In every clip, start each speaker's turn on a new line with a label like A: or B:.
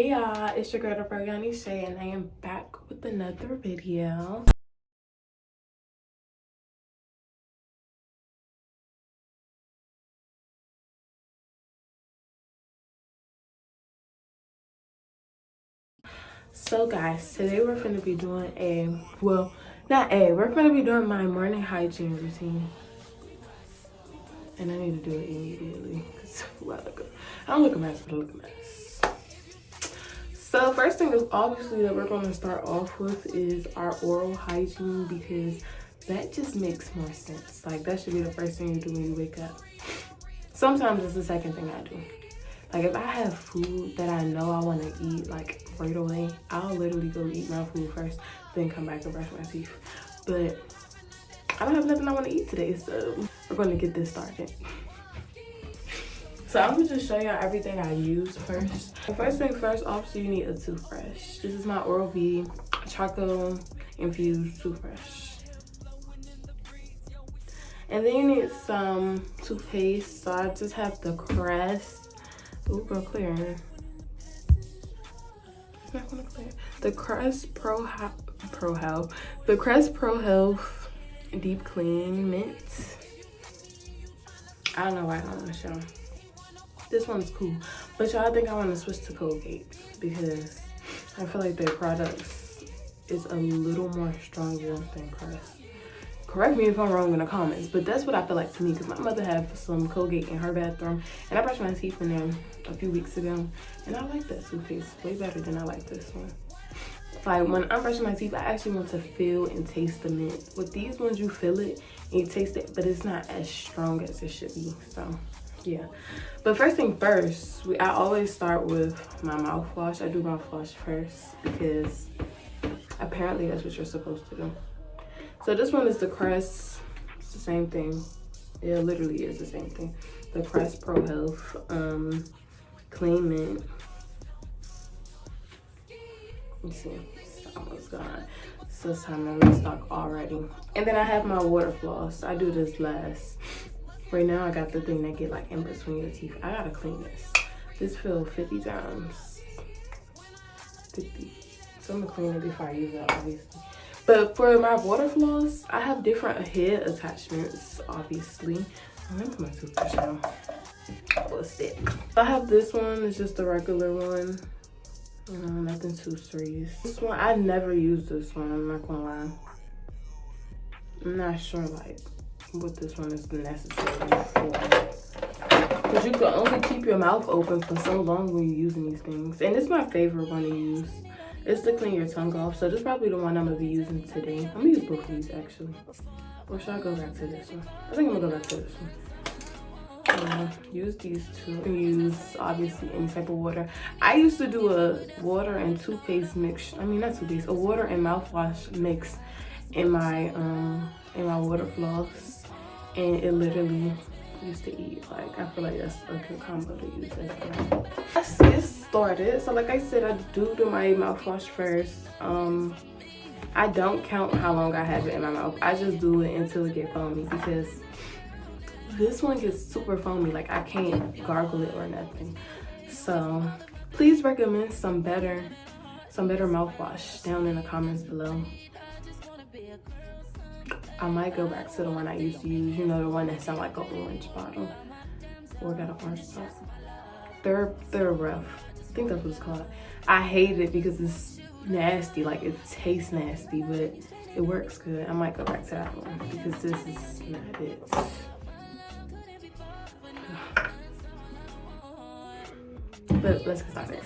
A: Hey y'all, it's your girl, Real Yani Shay, and I am back with another video. So guys, today we're gonna be doing we're gonna be doing my morning hygiene routine. And I need to do it immediately. I don't look a mess, but I look a mess. So first thing is obviously that we're gonna start off with is our oral hygiene, because that just makes more sense. Like, that should be the first thing you do when you wake up. Sometimes it's the second thing I do. Like, if I have food that I know I want to eat like right away, I'll literally go eat my food first, then come back and brush my teeth. But I don't have nothing I want to eat today, so we're going to get this started. So I'm going to just show y'all everything I use first. The first thing first, obviously you need a toothbrush. This is my Oral-B charcoal infused toothbrush. And then you need some toothpaste. So I just have the Crest. Ooh, girl, clear. It's not gonna clear. The Crest Pro Health. The Crest Pro Health Deep Clean Mint. I don't know why I don't want to show. This one's cool, but y'all think I want to switch to Colgate because I feel like their products is a little more stronger than Crest. Correct me if I'm wrong in the comments, but that's what I feel like to me, because my mother had some Colgate in her bathroom, and I brushed my teeth in there a few weeks ago, and I like that toothpaste way better than I like this one. Like, when I'm brushing my teeth, I actually want to feel and taste the mint. With these ones, you feel it and you taste it, but it's not as strong as it should be. So yeah, but first thing first, I always start with my mouthwash. I do mouthwash first because apparently that's what you're supposed to do. So this one is the Crest. It's the same thing. It literally is the same thing. The Crest Pro Health Clean Mint. Let's see, it's almost gone. So it's time to restock already. And then I have my water floss. I do this last. Right now I got the thing that get like in between your teeth. I gotta clean this. This filled 50 times. 50. So I'm gonna clean it before I use it, obviously. But for my water floss, I have different head attachments, obviously. I'm gonna put my toothbrush down. What's it? I have this one, it's just a regular one. Nothing too serious. This one, I never use this one, I'm not gonna lie. I'm not sure like what this one is necessary for. Because you can only keep your mouth open for so long when you're using these things. And it's my favorite one to use. It's to clean your tongue off. So this is probably the one I'm gonna be using today. I'm gonna use both of these actually. Or should I go back to this one? I think I'm gonna go back to this one. Use these two. You can use obviously any type of water. I used to do a water and toothpaste mix. I mean, not toothpaste, a water and mouthwash mix in my water floss, and it literally used to eat. Like, I feel like that's a good combo to use as well. Let's get started. So like I said, I do my mouthwash first. I don't count how long I have it in my mouth. I just do it until it gets foamy, because this one gets super foamy. Like, I can't gargle it or nothing. So please recommend some better mouthwash down in the comments below. I might go back to the one I used to use, you know, the one that sounds like an orange bottle, or got an orange sauce. They're rough. I think that's what it's called. I hate it because it's nasty. Like, it tastes nasty, but it works good. I might go back to that one because this is not it. But let's get started.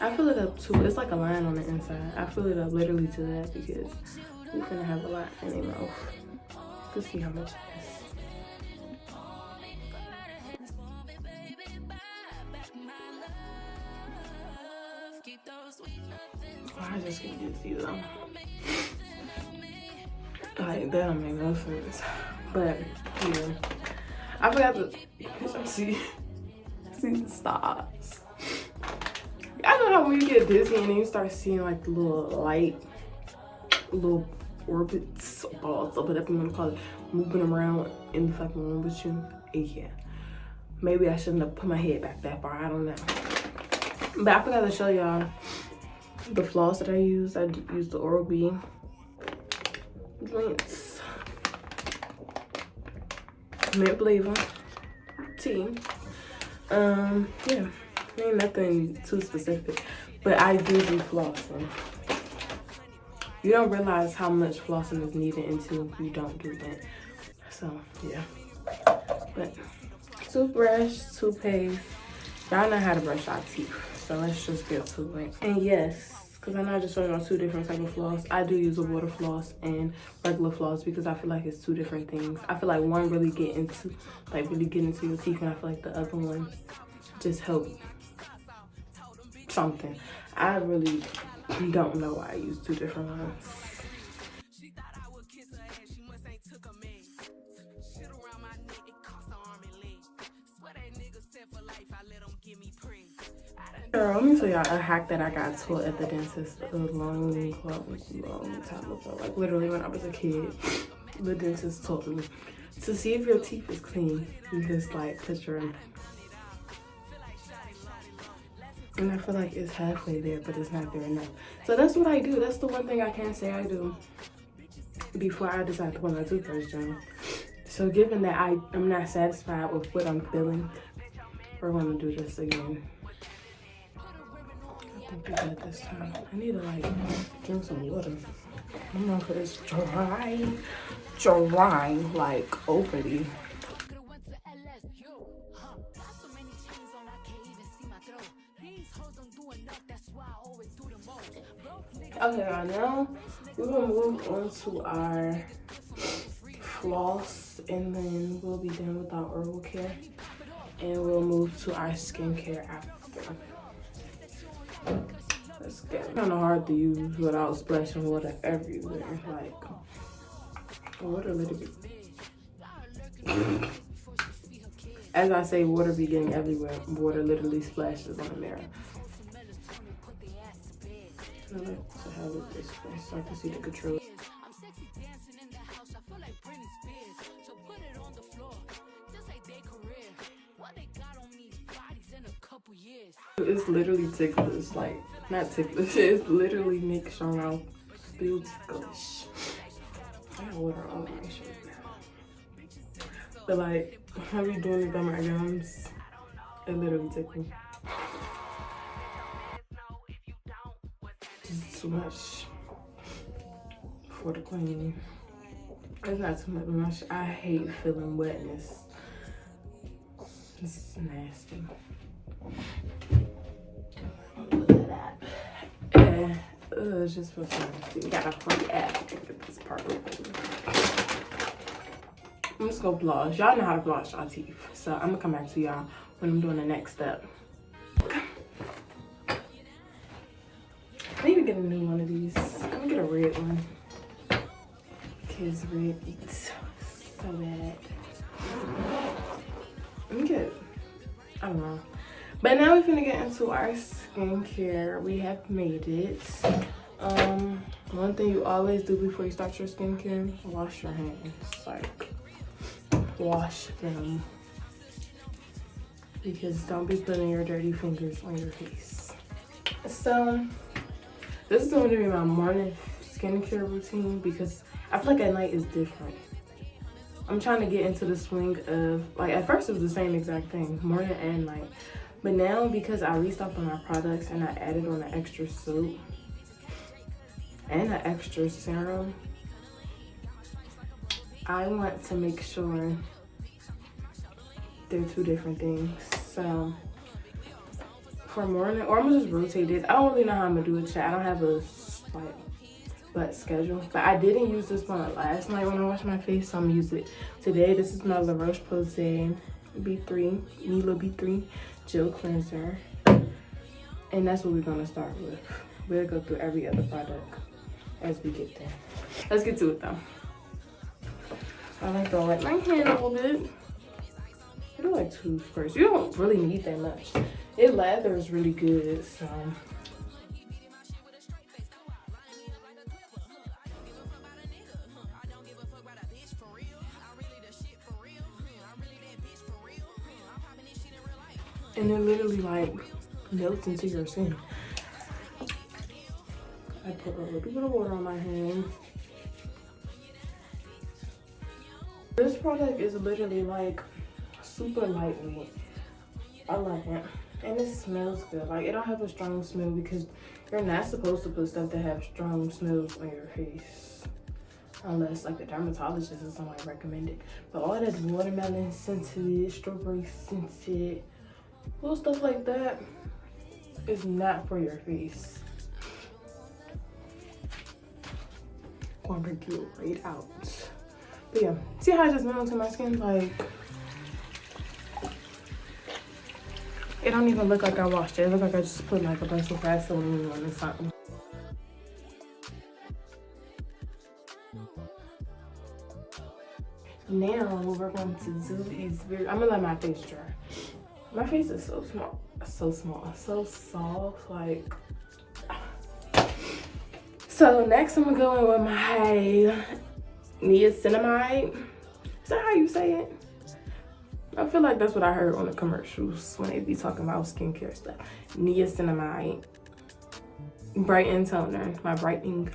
A: I fill it up too. It's like a line on the inside. I fill it up literally to that because we're gonna have a lot in their mouth. Let's see how much it is. Oh, I just can use these though. Like, that don't make no sense. But yeah, I forgot to see the stars. I know how when you get dizzy and then you start seeing like the little orbits, balls, or whatever you want to call it, moving around in the fucking room with you. Yeah, Maybe I shouldn't have put my head back that far. I don't know. But I forgot to show y'all the floss that I use. I use the Oral-B Drinks mint flavor tea. Yeah, ain't nothing too specific, but I do flossing. You don't realize how much flossing is needed until you don't do that. So yeah, but toothbrush, toothpaste, y'all know how to brush our teeth, so let's just get to it. And yes, because I know I just showed y'all two different types of floss. I do use a water floss and regular floss because I feel like it's two different things. I feel like one really get into your teeth, and I feel like the other one just help something. I really don't know why I use two different ones. Girl, let me tell y'all a hack that I got taught at the dentist a long time ago. Like literally when I was a kid, the dentist taught me to see if your teeth is clean. You just like put your, and I feel like it's halfway there, but it's not there enough. So that's what I do. That's the one thing I can say I do before I decide to put my toothbrush down. So given that I'm not satisfied with what I'm feeling, we're gonna do this again. I think we got this time. I need to like drink some water. I don't know if it's dry like overly. Okay, now we're gonna move on to our floss, and then we'll be done with our oral care, and we'll move to our skincare after. Let's get it. Kind of hard to use without splashing water everywhere. Like water literally. As I say, water be getting everywhere. Water literally splashes on the mirror. I like to have it this way so I can see the control. It's literally ticklish, like not ticklish. It's literally makes your mouth feel ticklish. I got water all my shirt now. But like, I be doing it by my gums. It literally tickles. It's too much for the cleaning. It's not too much. I hate feeling wetness. It's nasty. Look at that. Yeah, it's just for nasty. We got a free app. Get this part open. I'm just gonna floss. Y'all know how to floss y'all teeth. So I'm gonna come back to y'all when I'm doing the next step. I need to get a new one of these. I'm gonna get a red one. Because red eats so bad. Let me get, I don't know. But now we're gonna get into our skincare. We have made it. One thing you always do before you start your skincare, wash your hands. Like, wash them. Because don't be putting your dirty fingers on your face. So, this is going to be my morning skincare routine because I feel like at night is different. I'm trying to get into the swing of, like, at first it was the same exact thing, morning and night. But now, because I restocked on my products and I added on an extra soap and an extra serum, I want to make sure they're two different things. So, for morning, or I'm gonna just rotate it. I don't really know how I'm gonna do it, chat. I don't have a, like, but schedule. But I didn't use this one last night when I washed my face, so I'm gonna use it today. This is my La Roche-Posay B3, Mela B3 gel cleanser. And that's what we're gonna start with. We'll go through every other product as we get there. Let's get to it though. I like to wet my hand a little bit. I do like 2 squirts. You don't really need that much. It lathers really good, so. and it literally like melts into your skin. I put a little bit of water on my hand. This product is literally like super lightweight. I like it. And it smells good. Like, it don't have a strong smell because you're not supposed to put stuff that have strong smells on your face. Unless like the dermatologist or somebody recommend it. But all that watermelon scented, strawberry scented, little stuff like that is not for your face. Going to get it right out. But yeah, see how I just melted into my skin? Like, it don't even look like I washed it. It looks like I just put like a bunch of Vaseline on the side. Now what we're going to do is I'm gonna let my face dry. My face is so small, so soft, like. So next I'm gonna go in with my niacinamide. Is that how you say it? I feel like that's what I heard on the commercials when they be talking about skincare stuff. Niacinamide brightening toner. My brightening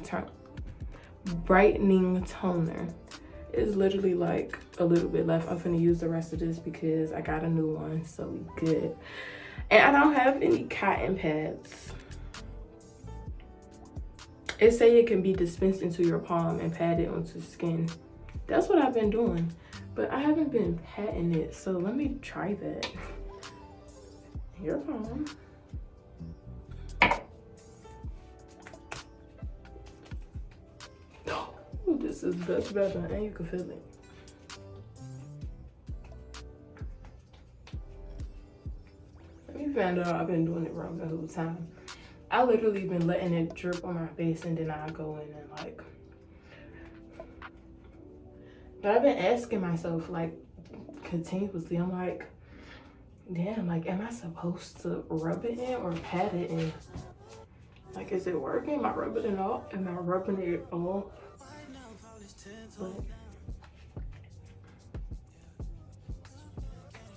A: toner is literally like a little bit left. I'm gonna use the rest of this because I got a new one, so we good. And I don't have any cotton pads. It say it can be dispensed into your palm and patted onto skin. That's what I've been doing, but I haven't been patting it, so let me try that. Your palm. Oh, this is much better, and you can feel it. Let me find out I've been doing it wrong the whole time. I literally been letting it drip on my face, and then I go in and like. But I've been asking myself like continuously. I'm like, damn, like, am I supposed to rub it in or pat it in? Like, is it working? Am I rubbing it off? Am I rubbing it off?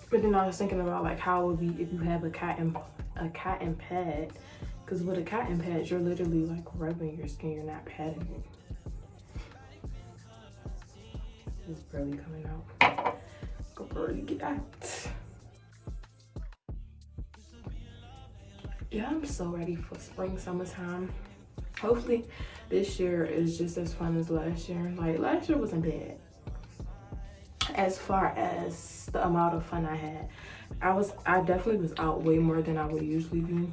A: But then I was thinking about like how it would be if you have a cotton pad. Because with a cotton pad, you're literally like rubbing your skin, you're not patting it. It's barely coming out. Go barely get out. Yeah, I'm so ready for spring, summertime. Hopefully this year is just as fun as last year. Like, last year wasn't bad as far as the amount of fun I had. I definitely was out way more than I would usually be.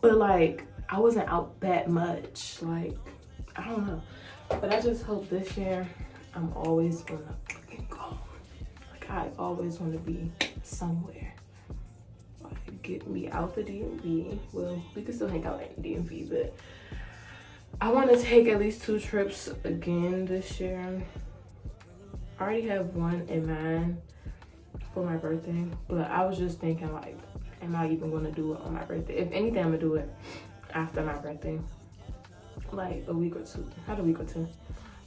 A: But like, I wasn't out that much. Like, I don't know. But I just hope this year I'm always gonna fucking go. Like, I always want to be somewhere. Like, get me out the DMV. Well, we can still hang out at the DMV, but I want to take at least 2 trips again this year. I already have one in mind for my birthday, but I was just thinking like, am I even going to do it on my birthday? If anything, I'm going to do it after my birthday. Like a week or two. Not a week or two.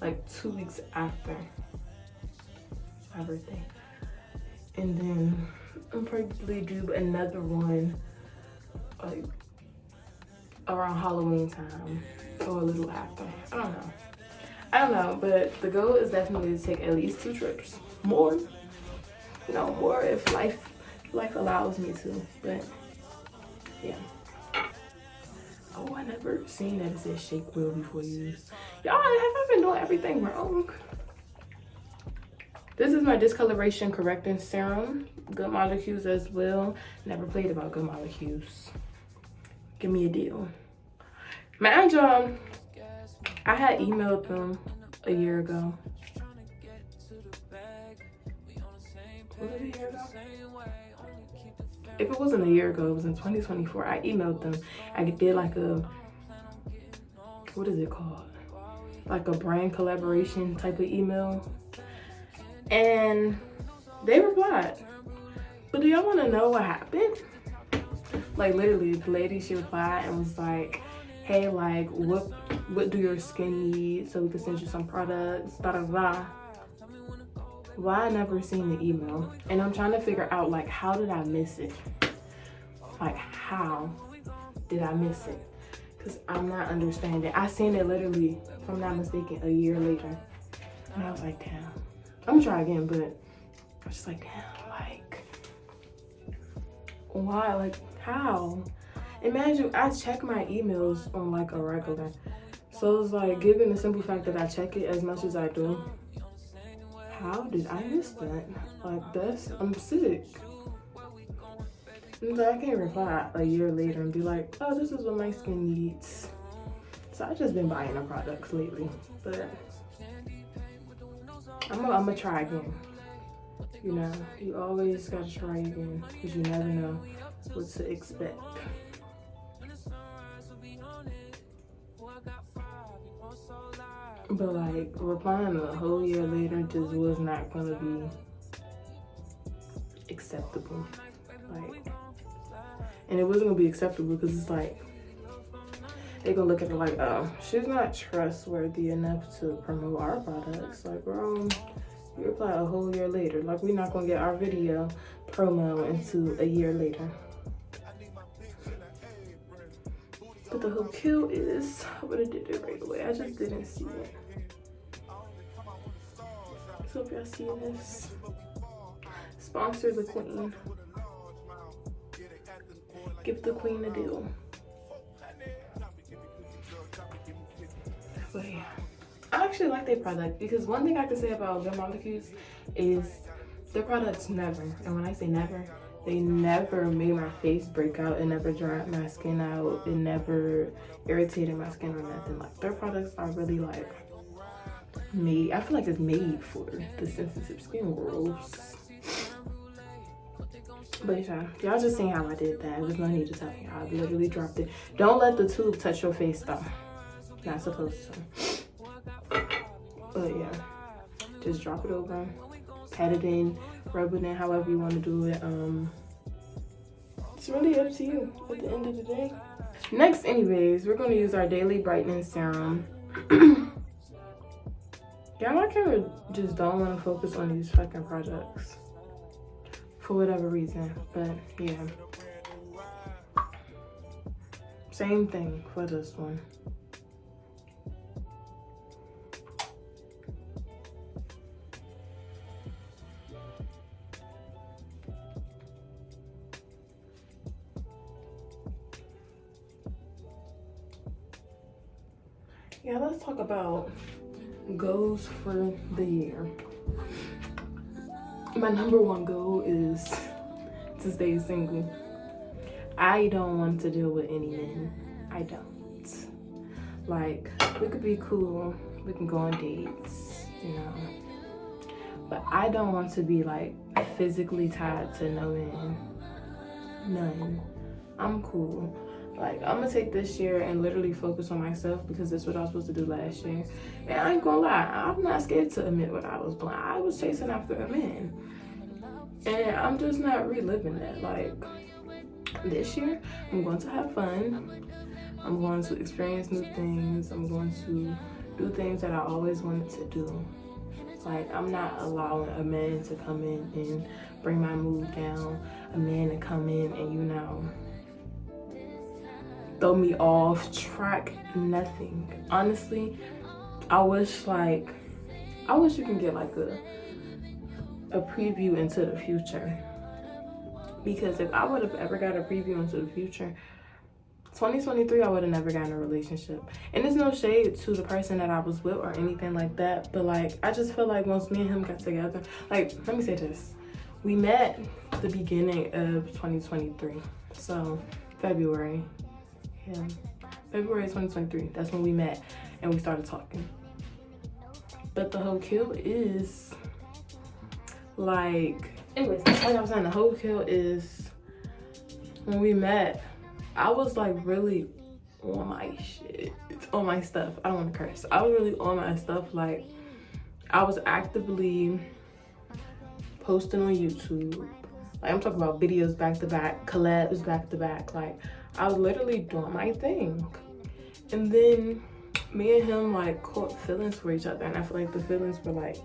A: Like 2 weeks after my birthday. And then I'll probably do another one like around Halloween time or a little after. I don't know, but the goal is definitely to take at least 2 trips. More, you know, more if life allows me to, but yeah. Oh, I never seen that it says shake well before use. Y'all, have I been doing everything wrong? This is my discoloration correcting serum. Good molecules as well. Never played about good molecules. Give me a deal. Mind y'all, I had emailed them a year ago. Was it a year ago? If it wasn't a year ago, it was in 2024. I emailed them. I did like a, what is it called? Like a brand collaboration type of email. And they replied. But do y'all want to know what happened? Like, literally, the lady, she replied and was like, hey, like, what do your skin need so we can send you some products, da da da. Why I never seen the email? And I'm trying to figure out, like, how did I miss it? Like, how did I miss it? Because I'm not understanding. I seen it literally, if I'm not mistaken, a year later. And I was like, damn. I'm gonna try again, but I was just like, damn, like, why? Like, how? Imagine, I check my emails on like a regular. So it's like, given the simple fact that I check it as much as I do, how did I miss that? Like, I'm sick. And so I can't reply a year later and be like, oh, this is what my skin needs. So I've just been buying the products lately, but I'm gonna try again. You know, you always gotta try again because you never know what to expect. But like, replying a whole year later just was not gonna be acceptable. Like, and it wasn't gonna be acceptable because it's like, they're gonna look at it like, oh, she's not trustworthy enough to promote our products. Like, bro, you reply a whole year later. Like, we're not gonna get our video promo until a year later. But the whole kill is, I would have did it right away. I just didn't see it. So if y'all see this, sponsor the queen. Give the queen a deal. But yeah, I actually like their product because one thing I can say about their molecules is their products never, and when I say never, they never made my face break out. It never dried my skin out. It never irritated my skin or nothing. Like, their products are really like made, I feel like it's made for the sensitive skin world. But yeah, y'all just seen how I did that. There's no need to tell y'all. I literally dropped it. Don't let the tube touch your face though. Not supposed to. But yeah, just drop it over, pat it in, rub it in, however you want to do it. It's really up to you at the end of the day. Next, anyways, we're going to use our daily brightening serum. Y'all, I kind of just don't want to focus on these fucking products for whatever reason, but yeah, same thing for this one. Yeah, let's talk about goals for the year. My number one goal is to stay single. I don't want to deal with any men. I don't. Like, we could be cool, we can go on dates, you know, but I don't want to be like physically tied to no man. None. I'm cool. Like, I'm gonna take this year and literally focus on myself because that's what I was supposed to do last year. And I ain't gonna lie, I'm not scared to admit what I was doing. I was chasing after a man. And I'm just not reliving that. Like, this year, I'm going to have fun. I'm going to experience new things. I'm going to do things that I always wanted to do. Like, I'm not allowing a man to come in and bring my mood down. A man to come in and, you know, throw me off track. Nothing. Honestly, I wish you can get like a preview into the future, because if I would have ever got a preview into the future, 2023, I would have never gotten a relationship. And there's no shade to the person that I was with or anything like that, but like, I just feel like once me and him got together, like, let me say this, we met the beginning of 2023, so February 2023, that's when we met and we started talking. But the whole kill is like, anyways, like I was saying, the whole kill is when we met, I was like really on my shit, on my stuff. I don't want to curse. I was really on my stuff. Like, I was actively posting on YouTube. Like, I'm talking about videos back to back, collabs back to back. Like, I was literally doing my thing. And then me and him like caught feelings for each other, and I feel like the feelings were like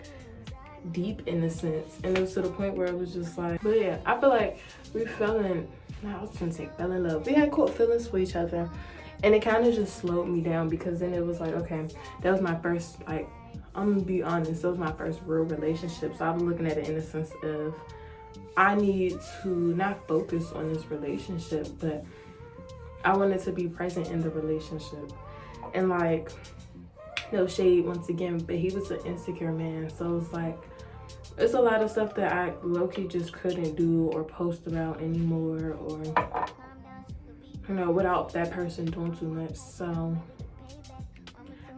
A: deep in a sense, and it was to the point where it was just like, but yeah, I feel like we fell in, I was gonna say fell in love. We had caught feelings for each other, and it kind of just slowed me down, because then it was like, okay, that was my first, like, I'm gonna be honest, that was my first real relationship. So I was looking at it in the sense of, I need to not focus on this relationship, but I wanted to be present in the relationship. And like, no shade once again, but he was an insecure man. So it's like, it's a lot of stuff that I low-key just couldn't do or post about anymore, or, you know, without that person doing too much. So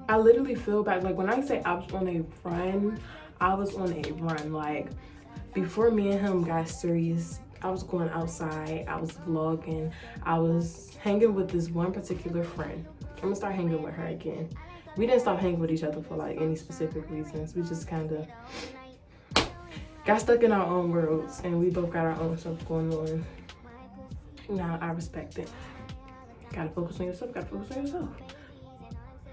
A: I literally feel back, like when I say I was on a run, I was on a run. Like before me and him got serious, I was going outside, I was vlogging, I was hanging with this one particular friend. I'm gonna start hanging with her again. We didn't stop hanging with each other for like any specific reasons. We just kind of got stuck in our own worlds, and we both got our own stuff going on. Now I respect it. Gotta focus on yourself, gotta focus on yourself.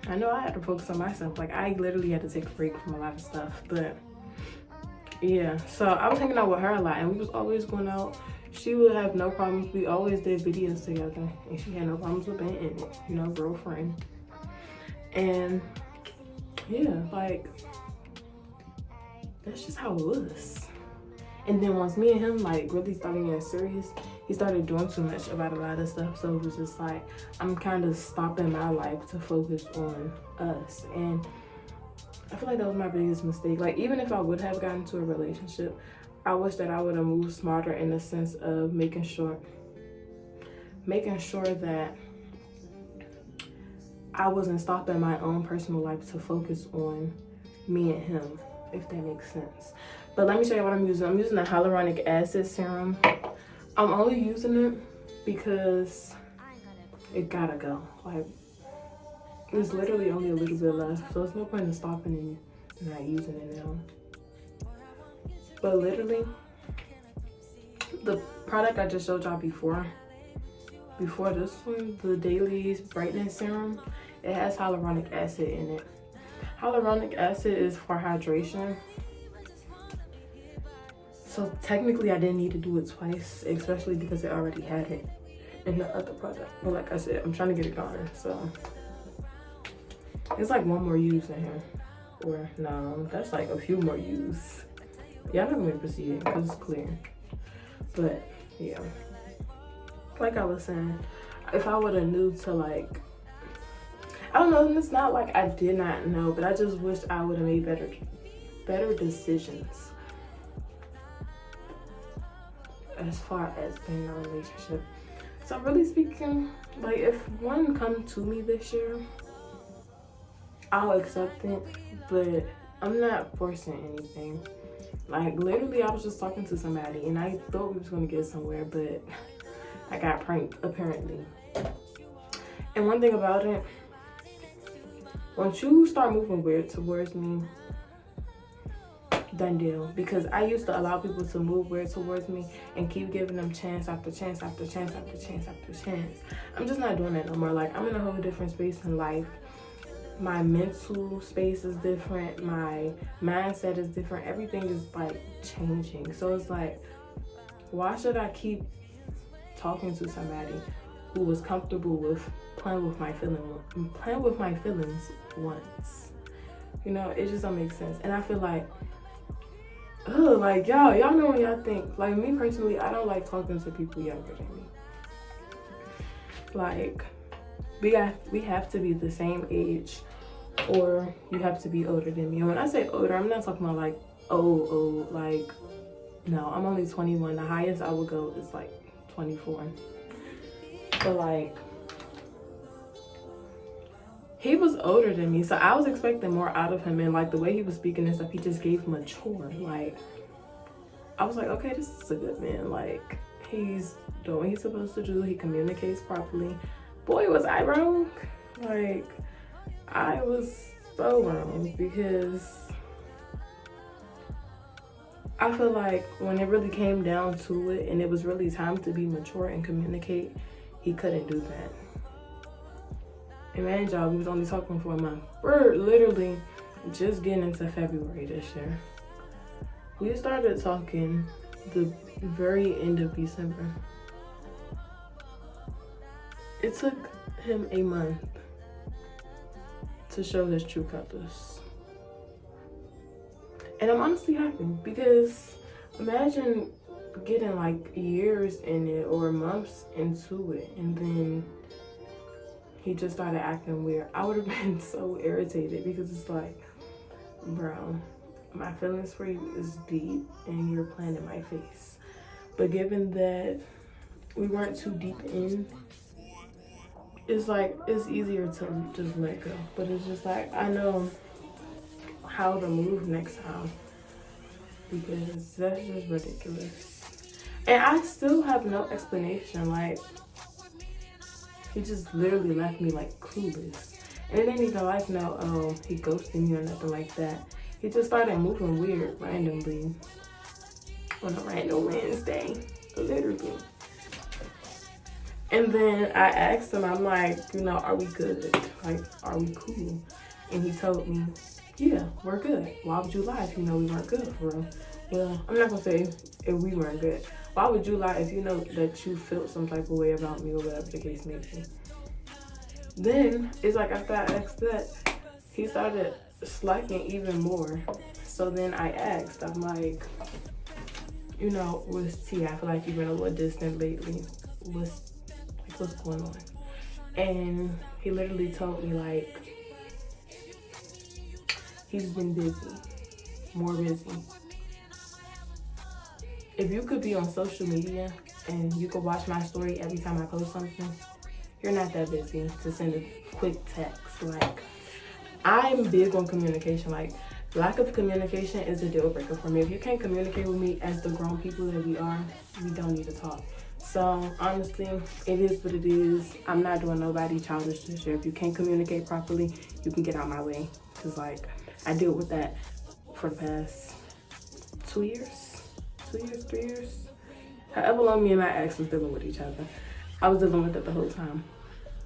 A: I know I had to focus on myself. Like I literally had to take a break from a lot of stuff, but yeah. So I was hanging out with her a lot, and we was always going out. She would have no problems. We always did videos together, and she had no problems with being in it, you know, girlfriend. And yeah, like that's just how it was. And then once me and him like really started getting serious, he started doing too much about a lot of stuff. So it was just like, I'm kind of stopping my life to focus on us. And I feel like that was my biggest mistake. Like even if I would have gotten into a relationship, I wish that I would have moved smarter in the sense of making sure that I wasn't stopping my own personal life to focus on me and him, if that makes sense. But let me show you what I'm using. I'm using a hyaluronic acid serum. I'm only using it because it gotta go. Like, there's literally only a little bit left, so there's no point in stopping and not using it now. But literally, the product I just showed y'all before this one, the Daily Brightness Serum, it has hyaluronic acid in it. Hyaluronic acid is for hydration. So technically I didn't need to do it twice, especially because it already had it in the other product. But like I said, I'm trying to get it going, so it's like one more use in here. Or no, that's like a few more use. Y'all not gonna be able to see it because it's clear. But yeah, like I was saying, if I would have knew to like, I don't know, and it's not like I did not know, but I just wish I would have made better decisions as far as being in a relationship. So really speaking, like if one come to me this year, I'll accept it, but I'm not forcing anything. Like literally I was just talking to somebody and I thought we was gonna get somewhere, but I got pranked apparently. And one thing about it, once you start moving weird towards me, done deal. Because I used to allow people to move weird towards me and keep giving them chance after chance after chance after chance after chance. I'm just not doing that no more. Like I'm in a whole different space in life. My mental space is different, my mindset is different, everything is like changing. So it's like, why should I keep talking to somebody who was comfortable with playing with my feelings once? You know, it just don't make sense. And I feel like, oh, like y'all know what y'all think. Like me personally, I don't like talking to people younger than me. Like we have to be the same age, or you have to be older than me. And when I say older, I'm not talking about like old, like no, I'm only 21. The highest I would go is like 24. But like he was older than me, so I was expecting more out of him, and like the way he was speaking and stuff, he just gave mature. Like I was like, okay, this is a good man. Like he's doing what he's supposed to do, he communicates properly. Boy, was I wrong. Like I was so wrong, because I feel like when it really came down to it and it was really time to be mature and communicate, he couldn't do that. And man, y'all, we was only talking for a month. We're literally just getting into February this year. We started talking the very end of December. It took him a month to show his true colors. And I'm honestly happy because imagine getting like years in it or months into it and then he just started acting weird. I would have been so irritated because it's like, bro, my feelings for you is deep and you're playing in my face. But given that we weren't too deep in, it's like, it's easier to just let go. But it's just like, I know how to move next time because that's just ridiculous. And I still have no explanation. Like, he just literally left me like clueless. And it ain't even like, no, oh, he ghosted me or nothing like that. He just started moving weird randomly on a random Wednesday, literally. And then I asked him, I'm like, you know, are we good? Like, are we cool? And he told me, yeah, we're good. Why would you lie if you know we weren't good for real? Well, I'm not gonna say if we weren't good. Why would you lie if you know that you felt some type of way about me or whatever the case may be? Then it's like after I asked that, he started slacking even more. So then I asked, I'm like, you know, what's T? I feel like you've been a little distant lately. What's going on? And he literally told me like, he's been busy, more busy. If you could be on social media and you could watch my story every time I post something, you're not that busy to send a quick text. Like, I'm big on communication. Like, lack of communication is a deal breaker for me. If you can't communicate with me as the grown people that we are, we don't need to talk. So honestly, it is what it is. I'm not doing nobody childish this year. If you can't communicate properly, you can get out my way. Cause like, I deal with that for the past 2 years, 3 years. However long me and my ex was dealing with each other, I was dealing with it the whole time.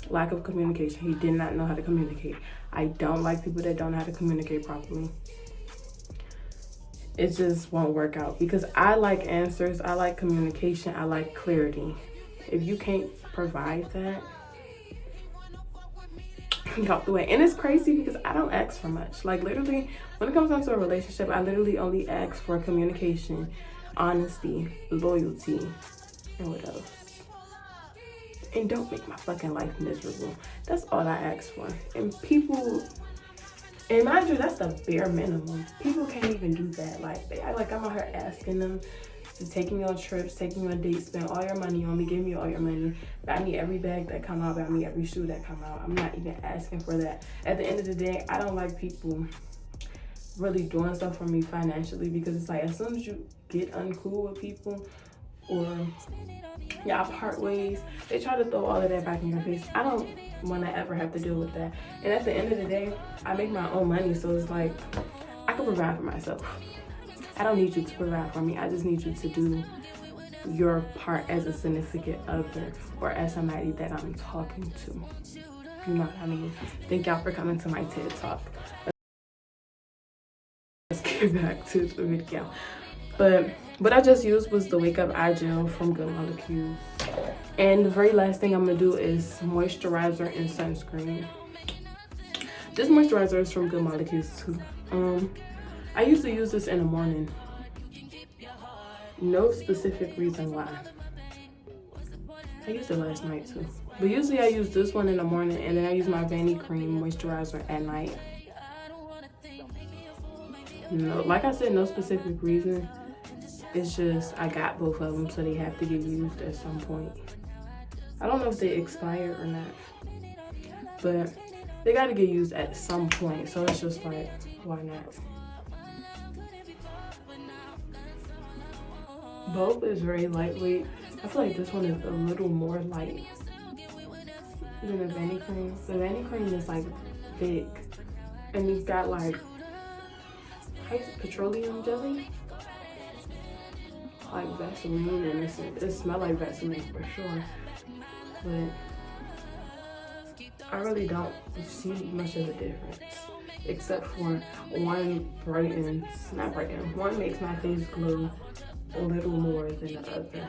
A: Lack of communication. He did not know how to communicate. I don't like people that don't know how to communicate properly. It just won't work out because I like answers, I like communication, I like clarity. If you can't provide that, get out the way. And it's crazy because I don't ask for much. Like literally, when it comes down to a relationship, I literally only ask for communication, honesty, loyalty, and what else? And don't make my fucking life miserable. That's all I ask for. And people, and mind you, that's the bare minimum. People can't even do that. Like, they act like I'm out here asking them to take me on trips, take me on dates, spend all your money on me, give me all your money, buy me every bag that come out, buy me every shoe that come out. I'm not even asking for that. At the end of the day, I don't like people really doing stuff for me financially because it's like, as soon as you get uncool with people or y'all part ways, they try to throw all of that back in your face. I don't want to ever have to deal with that. And at the end of the day, I make my own money, so it's like, I can provide for myself. I don't need you to provide for me. I just need you to do your part as a significant other or as somebody that I'm talking to. You know what I mean? Thank y'all for coming to my TED Talk. Let's get back to the video. But what I just used was the Wake Up Eye Gel from Good Molecules. And the very last thing I'm gonna do is moisturizer and sunscreen. This moisturizer is from Good Molecules too. I usually use this in the morning. No specific reason why. I used it last night too. But usually I use this one in the morning and then I use my Vanny Cream moisturizer at night. No, like I said, no specific reason. It's just I got both of them, so they have to get used at some point. I don't know if they expire or not, but they got to get used at some point. So it's just like, why not? Both is very lightweight. I feel like this one is a little more light than the Vanny Cream. The Vanny Cream is like thick, and it's got like petroleum jelly. Like Vaseline, and it smells like Vaseline for sure, but I really don't see much of a difference. except for one one makes my face glow a little more than the other.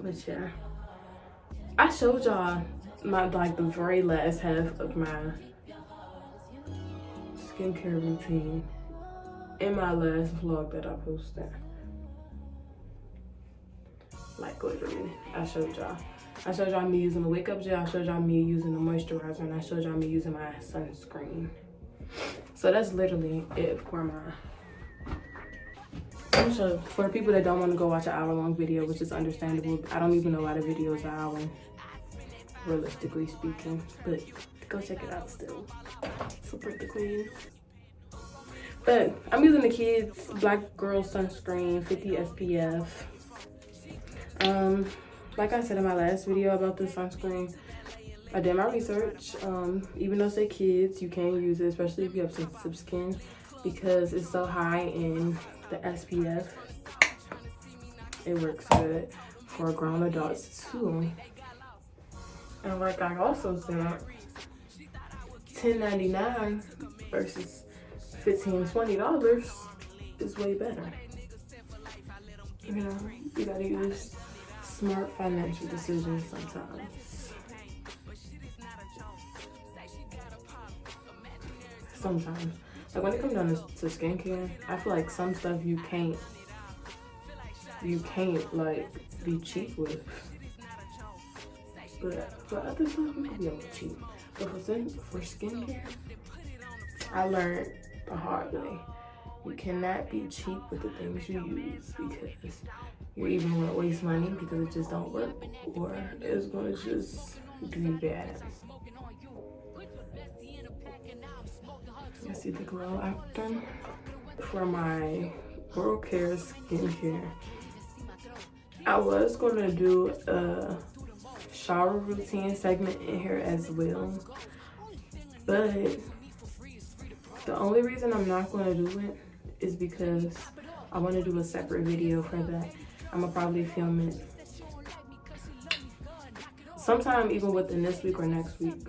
A: But yeah, I showed y'all the very last half of my skincare routine in my last vlog that I posted. Like literally, I showed y'all me using the wake up gel, I showed y'all me using the moisturizer, and I showed y'all me using my sunscreen. So that's literally it for my, for the people that don't want to go watch an hour-long video, which is understandable. I don't even know why the video is an hour, realistically speaking, but go check it out still. Support the queen. But I'm using the Kids Black Girl Sunscreen 50 SPF. Like I said in my last video about this sunscreen, I did my research. Even though it's kids, you can use it, especially if you have sensitive skin, because it's so high in the SPF. It works good for grown adults too. And like I also said, $10.99 versus $15-$20 is way better. You know, you gotta use smart financial decisions sometimes. Like when it comes down to skincare, I feel like some stuff you can't like be cheap with. But for other stuff you can be able to cheap. But for skincare, I learned the hard way. You cannot be cheap with the things you use, because you're either going to waste money because it just don't work, or it's going to just be bad. You see the glow after? For my oral care skincare, I was going to do a shower routine segment in here as well, but the only reason I'm not going to do it is because I want to do a separate video for that. I'm gonna probably film it sometime even within this week or next week,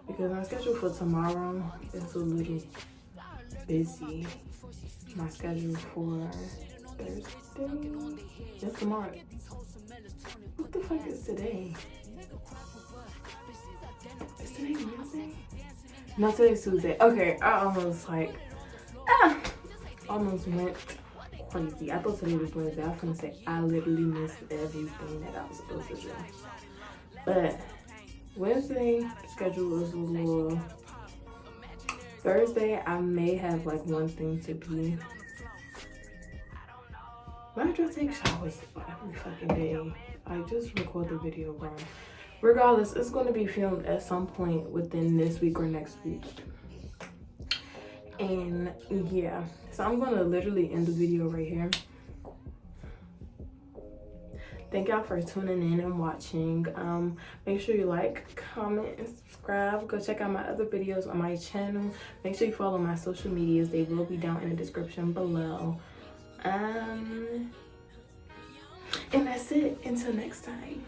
A: because my schedule for tomorrow is a little busy. My schedule for Thursday, that's tomorrow. What the fuck is today? Is today Wednesday? No, today's Tuesday. Okay, I almost almost went crazy. I thought today was Wednesday. I was gonna say I literally missed everything that I was supposed to do. But Wednesday schedule is a little. Thursday I may have like one thing to do. Why do I take showers every fucking day? I just record the video, bro. Regardless, it's gonna be filmed at some point within this week or next week. And yeah, so I'm gonna literally end the video right here. Thank y'all for tuning in and watching. Make sure you like, comment, and subscribe. Go check out my other videos on my channel. Make sure you follow my social medias. They will be down in the description below. And that's it. Until next time.